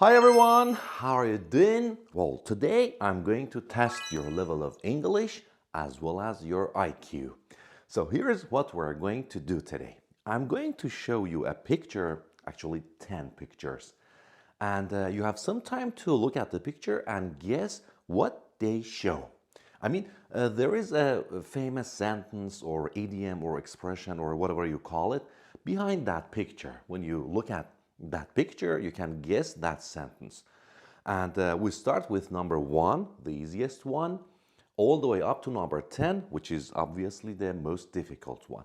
Hi everyone, how are you doing? Well, today I'm going to test your level of English as well as your IQ. So here's what we're going to do today. I'm going to show you a picture, actually 10 pictures. And you have some time to look at the picture and guess what they show. There is a famous sentence or idiom or expression or whatever you call it behind that picture. When you look at that picture, you can guess that sentence. And we start with number 1, the easiest one, all the way up to number 10, which is obviously the most difficult one.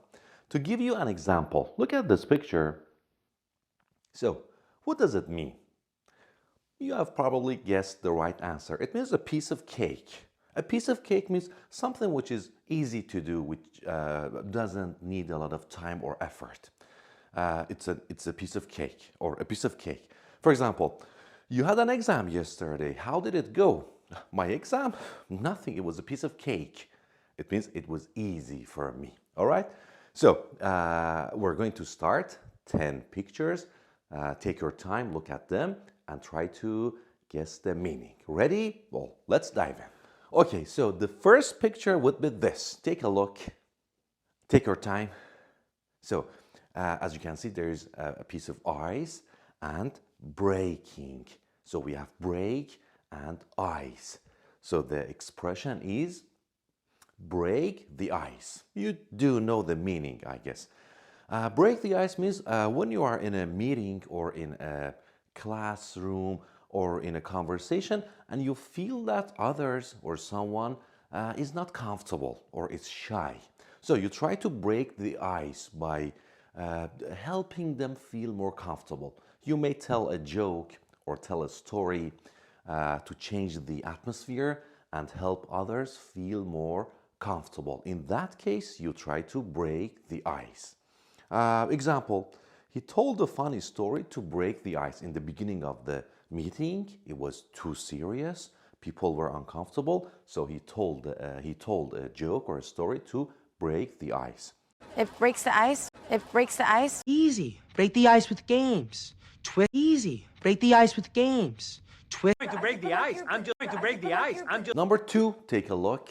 To give you an example, look at this picture. So, what does it mean? You have probably guessed the right answer. It means a piece of cake. A piece of cake means something which is easy to do, which doesn't need a lot of time or effort. It's a piece of cake or a piece of cake. For example, you had an exam yesterday. How did it go? My exam? Nothing. It was a piece of cake. It means it was easy for me. All right? So we're going to start 10 pictures. Take your time, look at them, and try to guess the meaning. Ready? Well, let's dive in. Okay, so the first picture would be this. Take a look. Take your time. So, as you can see, there is a piece of ice and breaking. So we have break and ice. So the expression is break the ice. You do know the meaning, I guess. Break the ice means when you are in a meeting or in a classroom or in a conversation and you feel that others or someone is not comfortable or is shy. So you try to break the ice by helping them feel more comfortable. You may tell a joke or tell a story to change the atmosphere and help others feel more comfortable. In that case, you try to break the ice. Example, he told a funny story to break the ice. In the beginning of the meeting, it was too serious. People were uncomfortable, so he told a joke or a story to break the ice. It breaks the ice. It breaks the ice. Easy. Break the ice with games. Easy. Break the ice with games. To break the ice. I'm just trying to break the ice. Number 2, take a look.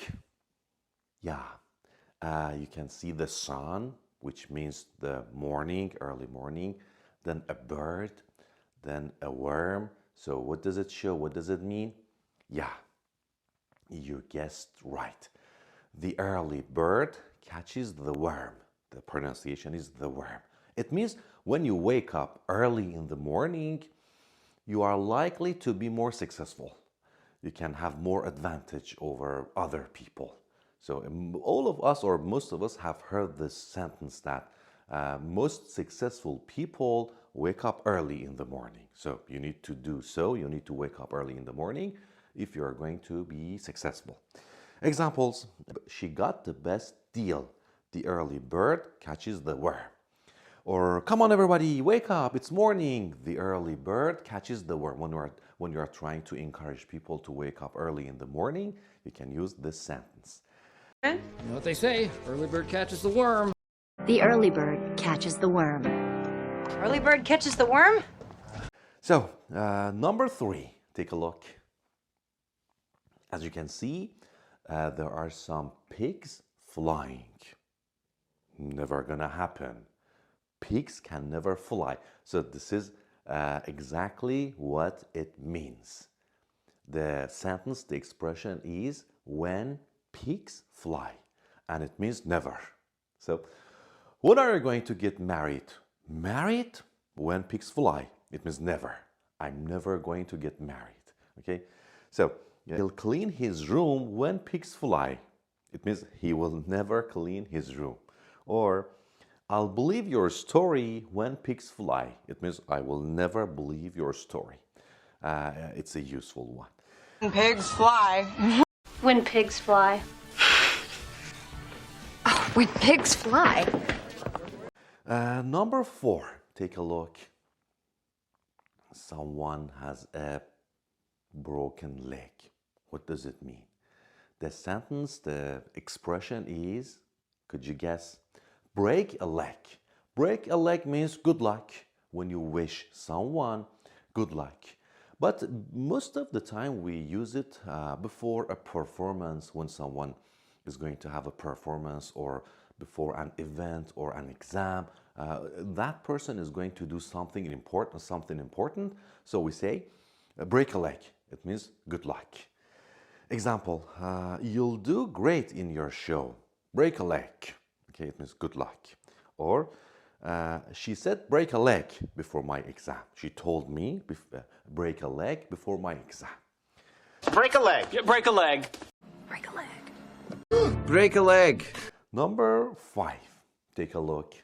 Yeah, you can see the sun, which means the morning, early morning, then a bird, then a worm. So what does it show? What does it mean? Yeah, you guessed right. The early bird catches the worm. The pronunciation is the worm. It means when you wake up early in the morning, you are likely to be more successful. You can have more advantage over other people. So all of us or most of us have heard this sentence that most successful people wake up early in the morning. So you need to do so. You need to wake up early in the morning if you are going to be successful. Examples, she got the best deal. The early bird catches the worm. Or come on everybody, wake up, it's morning. The early bird catches the worm. When you are trying to encourage people to wake up early in the morning, you can use this sentence. You know what they say, early bird catches the worm. The early bird catches the worm. Early bird catches the worm. So, number 3, take a look. As you can see, there are some pigs flying. Never gonna happen. Pigs can never fly. So this is exactly what it means. The sentence, the expression is when pigs fly, and it means never. So, when are you going to get married? Married when pigs fly. It means never. I'm never going to get married. Okay? So, he'll clean his room when pigs fly. It means he will never clean his room. Or, I'll believe your story when pigs fly. It means I will never believe your story. It's a useful one. When pigs fly. When pigs fly. Oh, when pigs fly. Number 4, take a look. Someone has a broken leg. What does it mean? The sentence, the expression is, could you guess? Break a leg. Break a leg means good luck when you wish someone good luck. But most of the time we use it before a performance, when someone is going to have a performance, or before an event or an exam. That person is going to do something important. So we say, break a leg. It means good luck. Example, you'll do great in your show. Break a leg. Okay, it means good luck. Or she said, break a leg before my exam. She told me, break a leg before my exam. Break a leg. Yeah, break a leg. Break a leg. Break a leg. Number 5. Take a look.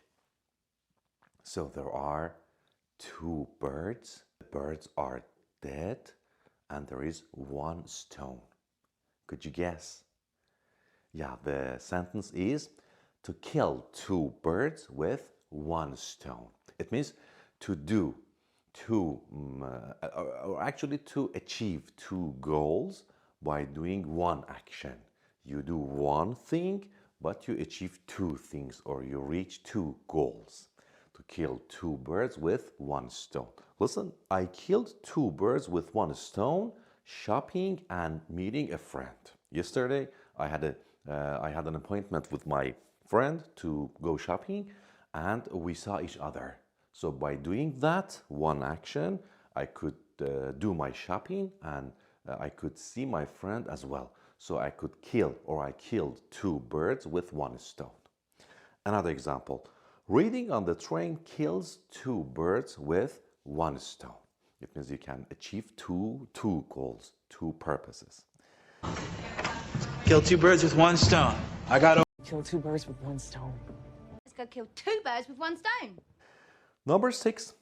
So there are 2 birds. The birds are dead, and there is 1 stone. Could you guess? Yeah, the sentence is to kill 2 birds with 1 stone. It means to do or actually to achieve 2 goals by doing 1 action. You do 1 thing, but you achieve 2 things, or you reach 2 goals. To kill 2 birds with 1 stone. Listen, I killed 2 birds with 1 stone, shopping and meeting a friend. Yesterday, I had an appointment with my friend to go shopping, and we saw each other. So by doing that 1 action, I could do my shopping, and I could see my friend as well. So I killed 2 birds with 1 stone. Another example, reading on the train kills 2 birds with 1 stone. It means you can achieve two goals, 2 purposes. Kill 2 birds with 1 stone. I got Kill 2 birds with 1 stone. Let's go kill 2 birds with 1 stone. Number 6,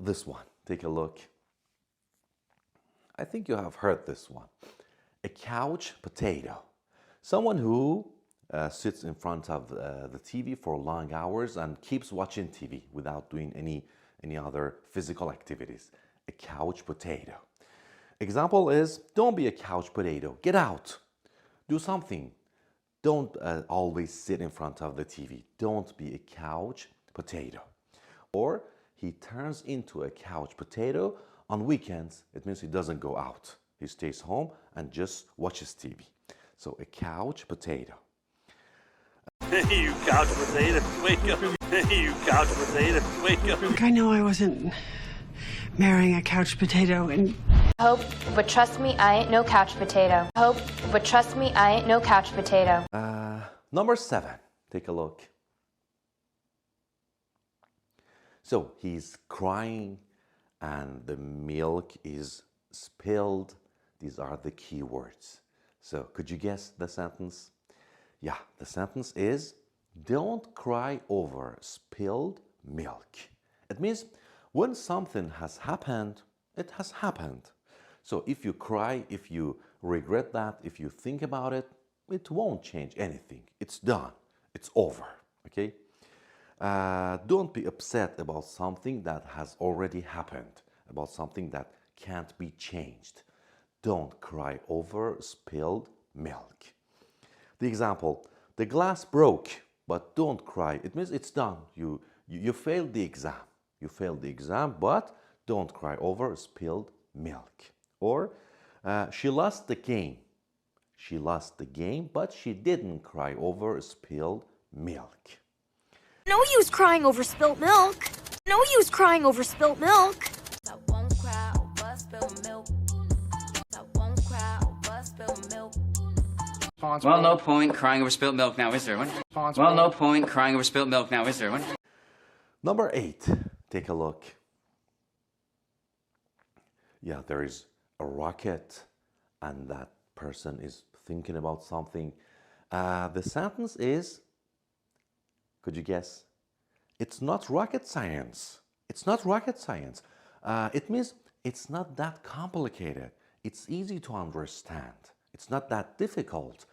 this one. Take a look. I think you have heard this one. A couch potato. Someone who sits in front of the TV for long hours and keeps watching TV without doing any other physical activities. A couch potato. Example is, don't be a couch potato. Get out. Do something. Don't always sit in front of the TV. Don't be a couch potato. Or he turns into a couch potato on weekends. It means he doesn't go out. He stays home and just watches TV. So a couch potato. Hey, you couch potato, wake up. Hey, you couch potato, wake up. I know I wasn't marrying a couch potato, and Hope, but trust me, I ain't no couch potato. Hope, but trust me, I ain't no couch potato. Number 7. Take a look. So he's crying and the milk is spilled. These are the key words. So could you guess the sentence? Yeah, the sentence is, don't cry over spilled milk. It means when something has happened, it has happened. So if you cry, if you regret that, if you think about it, it won't change anything. It's done. It's over. Okay? Don't be upset about something that has already happened, about something that can't be changed. Don't cry over spilled milk. The example, the glass broke, but don't cry. It means it's done. You failed the exam. You failed the exam, but don't cry over spilled milk. Or she lost the game. She lost the game, but she didn't cry over spilled milk. No use crying over spilt milk. No use crying over spilt milk. I won't cry over spilt milk. I won't cry over spilt milk. Well, no point crying over spilt milk now, is there one? Well, no point crying over spilt milk now, is there one? Number 8. Take a look. Yeah, there is a rocket and that person is thinking about something. The sentence is, could you guess? It's not rocket science. It's not rocket science. It means it's not that complicated. It's easy to understand. It's not that difficult.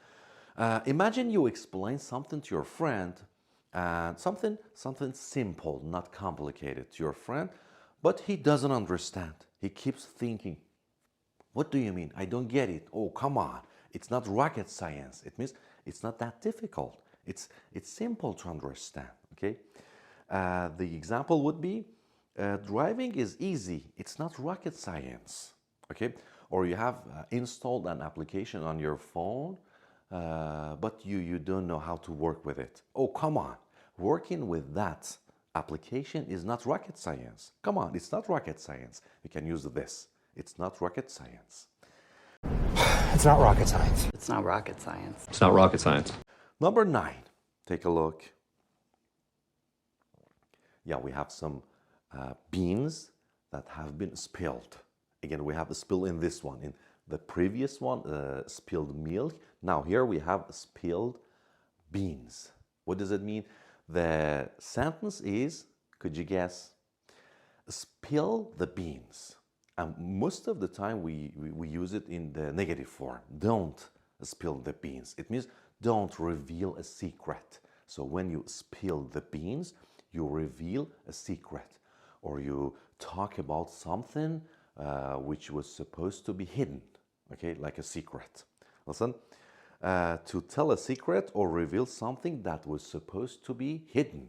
Imagine you explain something to your friend, something simple, not complicated to your friend, but he doesn't understand. He keeps thinking, what do you mean? I don't get it. Oh, come on. It's not rocket science. It means it's not that difficult. It's simple to understand, okay? The example would be, Driving is easy. It's not rocket science. Okay? Or you have installed an application on your phone, but you don't know how to work with it. Oh, come on. Working with that application is not rocket science. Come on, it's not rocket science. You can use this. It's not rocket science. It's not rocket science. It's not rocket science. It's not rocket science. Number 9. Take a look. Yeah, we have some beans that have been spilled. Again, we have a spill in this one. In the previous one, spilled milk. Now here we have spilled beans. What does it mean? The sentence is, could you guess? Spill the beans. And most of the time we use it in the negative form. Don't spill the beans. It means don't reveal a secret. So when you spill the beans, you reveal a secret. Or you talk about something which was supposed to be hidden. Okay, like a secret. Listen, to tell a secret or reveal something that was supposed to be hidden.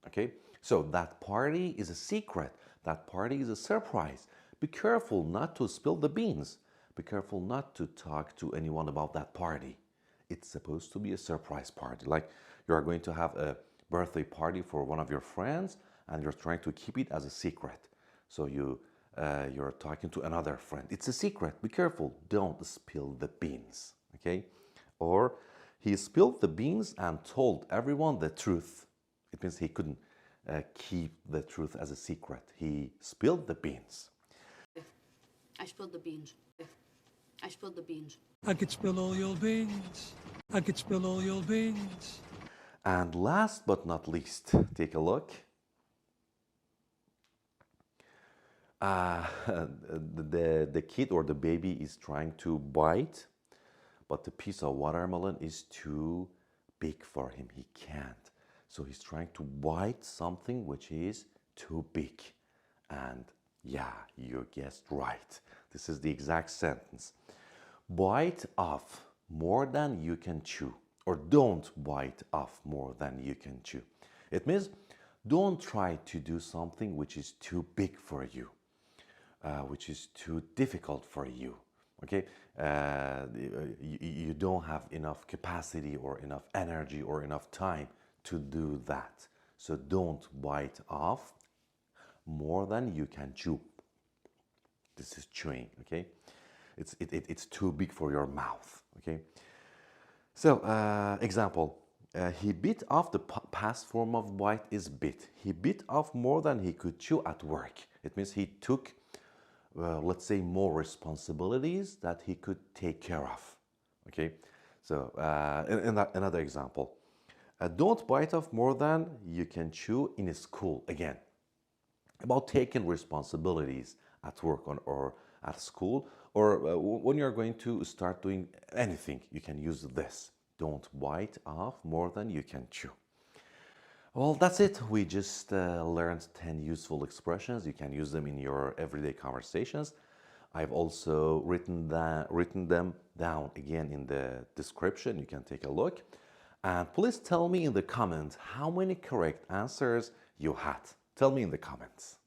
Okay, so that party is a secret. That party is a surprise. Be careful not to spill the beans. Be careful not to talk to anyone about that party. It's supposed to be a surprise party. Like you are going to have a birthday party for one of your friends and you're trying to keep it as a secret. So you're talking to another friend. It's a secret. Be careful. Don't spill the beans. Okay? Or he spilled the beans and told everyone the truth. It means he couldn't keep the truth as a secret. He spilled the beans. I spilled the beans. I spilled the beans. I could spill all your beans. I could spill all your beans. And last but not least, take a look. The kid or the baby is trying to bite, but the piece of watermelon is too big for him. He can't. So he's trying to bite something which is too big. And yeah, you guessed right. This is the exact sentence. Bite off more than you can chew. Or don't bite off more than you can chew. It means don't try to do something which is too big for you, which is too difficult for you. Okay, you don't have enough capacity or enough energy or enough time to do that. So don't bite off more than you can chew. This is chewing. Okay, it's too big for your mouth. Okay. So, example, he bit off, the past form of bite is bit. He bit off more than he could chew at work. It means he took, let's say, more responsibilities that he could take care of. Okay, so another example. Don't bite off more than you can chew in school. Again, about taking responsibilities at work or at school, or when you're going to start doing anything, you can use this. Don't bite off more than you can chew. Well, that's it. We just learned 10 useful expressions. You can use them in your everyday conversations. I've also written them down again in the description. You can take a look. And please tell me in the comments how many correct answers you had. Tell me in the comments.